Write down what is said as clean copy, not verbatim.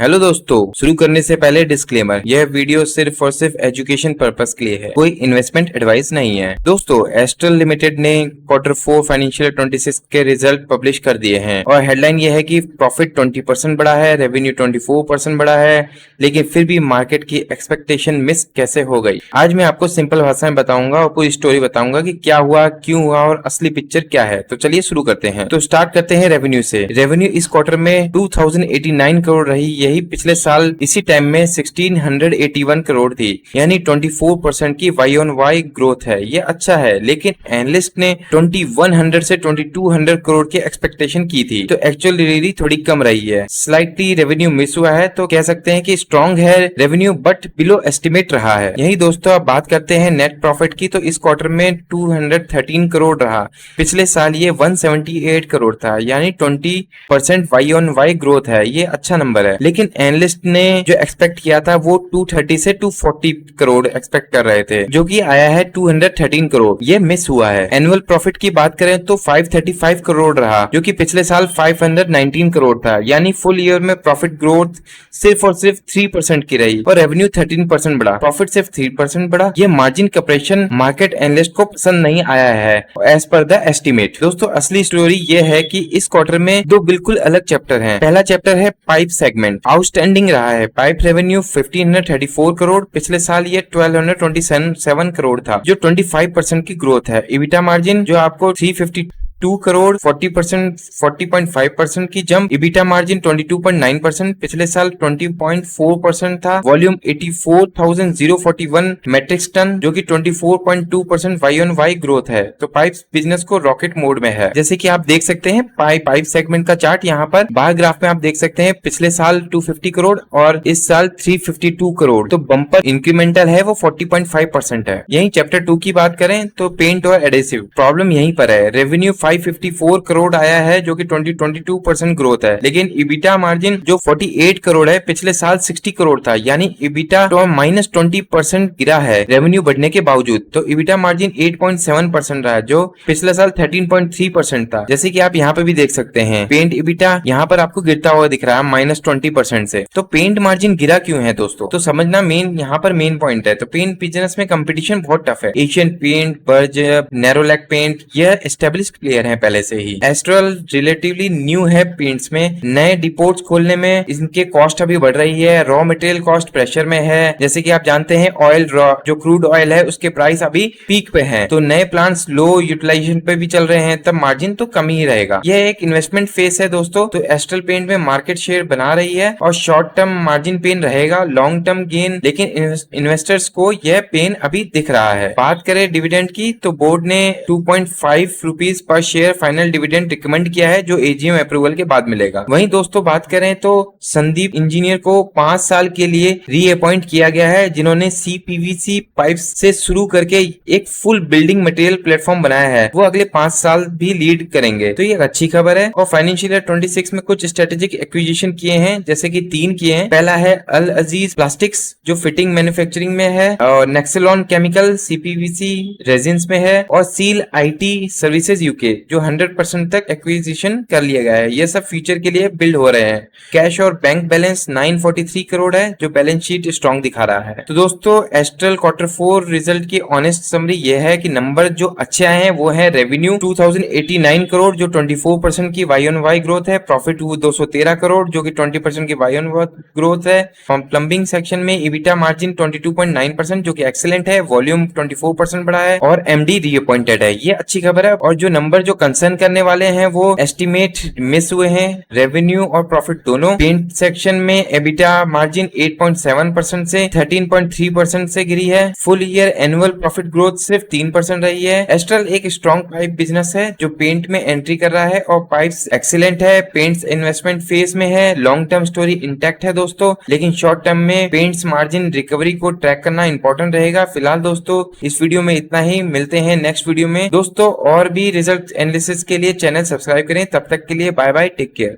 Hello दोस्तों, शुरू करने से पहले डिस्क्लेमर, यह वीडियो सिर्फ और सिर्फ एजुकेशन पर्पस के लिए है, कोई इन्वेस्टमेंट एडवाइस नहीं है। दोस्तों, एस्ट्रल लिमिटेड ने Q4 फाइनेंशियल 26 के रिजल्ट पब्लिश कर दिए हैं और हेडलाइन यह है कि प्रॉफिट 20% बढ़ा है, रेवेन्यू 24% बढ़ा है, लेकिन फिर भी मार्केट की एक्सपेक्टेशन मिस कैसे हो गई। आज मैं आपको सिंपल भाषा में बताऊंगा और पूरी स्टोरी बताऊंगा कि क्या हुआ, क्यों हुआ और असली पिक्चर क्या है। तो चलिए शुरू करते हैं। तो स्टार्ट करते हैं रेवेन्यू से। रेवेन्यू इस क्वार्टर में 2089 करोड़ रही, यही पिछले साल इसी टाइम में 1681 करोड़ थी, यानी 24% की वाई ऑन वाई ग्रोथ है। ये अच्छा है, लेकिन एनालिस्ट ने 2100 से 2200 करोड़ की एक्सपेक्टेशन की थी, तो एक्चुअल डिलीवरी थोड़ी कम रही है। स्लाइटली रेवेन्यू मिस हुआ है, तो कह सकते हैं कि स्ट्रॉन्ग है रेवेन्यू बट बिलो एस्टिमेट रहा है। यही दोस्तों, अब बात करते हैं नेट प्रॉफिट की। तो इस क्वार्टर में 213 करोड़ रहा, पिछले साल ये 178 करोड़ था, यानी 20% वाई ऑन वाई ग्रोथ है। ये अच्छा नंबर है, लेकिन एनालिस्ट ने जो एक्सपेक्ट किया था वो 230 से 240 करोड़ एक्सपेक्ट कर रहे थे, जो कि आया है 213 करोड़। ये मिस हुआ है। एनुअल प्रॉफिट की बात करें तो 535 करोड़ रहा, जो कि पिछले साल 519 करोड़ था, यानी फुल ईयर में प्रॉफिट ग्रोथ सिर्फ और सिर्फ 3% की रही और रेवेन्यू 13% बढ़ा, प्रॉफिट सिर्फ 3% बढ़ा। ये मार्जिन कंप्रेशन मार्केट एनालिस्ट को पसंद नहीं आया है एज पर द एस्टिमेट। दोस्तों, असली स्टोरी ये है कि इस क्वार्टर में दो बिल्कुल अलग चैप्टर हैं। पहला चैप्टर है पाइप सेगमेंट। आउटस्टैंडिंग रहा है। पाइप रेवेन्यू 1534 करोड़, पिछले साल ये 1227 करोड़ था, जो 25% की ग्रोथ है। इबिटा मार्जिन जो आपको 352 करोड़, 40.5% की जंप। इबिटा मार्जिन 22.9%, पिछले साल 20.4% था। वॉल्यूम 84,041 मेट्रिक टन, जो कि 24.2% वाई ऑन वाई ग्रोथ है। तो पाइप बिजनेस को रॉकेट मोड में है। जैसे कि आप देख सकते हैं पाइप सेगमेंट का चार्ट यहाँ पर बार ग्राफ में आप देख सकते हैं, पिछले साल 250 करोड़ और इस साल 352 करोड़। तो बम्पर इंक्रीमेंटल है वो 40.5% है। यही चैप्टर 2 की बात करें तो पेंट और एडेसिव, प्रॉब्लम यहीं पर है। रेवेन्यू 554 करोड़ आया है, जो कि 22% ग्रोथ है, लेकिन इबिटा मार्जिन जो 48 करोड़ है, पिछले साल 60 करोड़ था, यानी इबिटा तो -20% गिरा है रेवेन्यू बढ़ने के बावजूद। तो इबिटा मार्जिन 8.7% रहा, जो पिछले साल 13.3% था। जैसे कि आप यहाँ पे भी देख सकते हैं, पेंट इबिटा यहाँ पर आपको गिरता हुआ दिख रहा है -20% से। तो पेंट मार्जिन गिरा क्यों है दोस्तों, तो समझना यहाँ पर मेन पॉइंट है। तो पेंट बिजनेस में कंपटीशन बहुत टफ है। एशियन पेंट, बर्ज, नैरोलैक पेंट, यह एस्टेब्लिश्ड प्लेयर है पहले से ही। एस्ट्रल रिलेटिवली न्यू है पेंट्स में। नए डिपोट्स खोलने में इनके कॉस्ट अभी बढ़ रही है। रॉ मटेरियल कॉस्ट प्रेशर में है। जैसे कि आप जानते हैं ऑयल, रॉ जो क्रूड ऑयल है उसके प्राइस अभी पीक पे हैं, तो नए प्लांट्स लो यूटिलाइजेशन पे भी चल रहे हैं, तब मार्जिन तो कम ही रहेगा। यह एक इन्वेस्टमेंट फेस है दोस्तों। तो एस्ट्रल पेंट में मार्केट शेयर बना रही है और शॉर्ट टर्म मार्जिन पेन रहेगा, लॉन्ग टर्म गेन, लेकिन इन्वेस्टर्स को यह पेन अभी दिख रहा है। बात करें डिविडेंड की, तो बोर्ड ने 2.5 rupees per share final dividend recommend किया है, जो एजीएम अप्रूवल के बाद मिलेगा। वहीं दोस्तों बात करें तो संदीप इंजीनियर को 5 साल के लिए रीअपॉइंट किया गया है, जिन्होंने सीपीवीसी पाइप्स से शुरू करके एक फुल बिल्डिंग मटेरियल प्लेटफॉर्म बनाया है। वो अगले 5 साल भी लीड करेंगे, तो ये अच्छी खबर है। और फाइनेंशियल ईयर 26 में कुछ स्ट्रेटेजिक एक्विजिशन किए हैं, जैसे कि 3 किए हैं। पहला है अल अजीज प्लास्टिक्स, जो फिटिंग मैन्युफैक्चरिंग में है, और नेक्सेलॉन केमिकल सीपीवीसी रेजिन्स में है, और सील आईटी सर्विसेज यूके, जो 100% तक एक्विजिशन कर लिया गया है। ये सब फ्यूचर के लिए बिल्ड हो रहे हैं। कैश और बैंक बैलेंस 943 करोड़ है, जो बैलेंस शीट स्ट्रॉन्ग दिखा रहा है। तो दोस्तों, एस्ट्रल Q4 रिजल्ट की ऑनेस्ट समरी यह है कि नंबर जो अच्छे आए हैं वो है रेवेन्यू 2089 करोड़, जो 24% की वाई ऑन वाई ग्रोथ है। प्रॉफिट 213 करोड़, जो कि 20% की वाई ऑन वाई ग्रोथ है। प्लम्बिंग सेक्शन में इबिटा मार्जिन 22.9%, जो कि एक्सीलेंट है। वॉल्यूम 24% बढ़ा है और एमडी रीअपॉइंटेड है। ये अच्छी खबर है। और जो नंबर जो कंसर्न करने वाले हैं वो एस्टिमेट मिस हुए हैं, रेवेन्यू और प्रॉफिट दोनों। पेंट सेक्शन में एबिटा मार्जिन 8.7% से 13.3% से गिरी है। Full year annual profit growth सिर्फ 3% रही है। एस्ट्रल एक स्ट्रॉन्ग पाइप बिजनेस है जो पेंट में एंट्री कर रहा है और पाइप्स एक्सीलेंट है। पेंट्स इन्वेस्टमेंट फेज में है। लॉन्ग टर्म स्टोरी इंटैक्ट है दोस्तों, लेकिन शॉर्ट टर्म में पेंट्स मार्जिन रिकवरी को ट्रैक करना इंपॉर्टेंट रहेगा। फिलहाल दोस्तों इस वीडियो में इतना ही, मिलते हैं नेक्स्ट वीडियो में दोस्तों। और भी रिजल्ट एनालिसिस के लिए चैनल सब्सक्राइब करें। तब तक के लिए बाय बाय, टेक केयर।